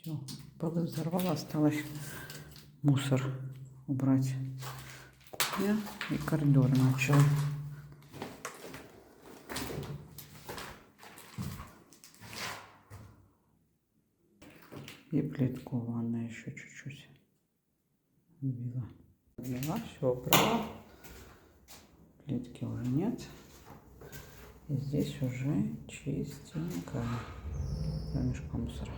Все, полы взорвала, осталось мусор убрать. Кухня и коридор начал. И плитку в ванной еще чуть-чуть вбила. Все убрала. Плитки уже нет. И здесь уже чистенько. За мешком мусора.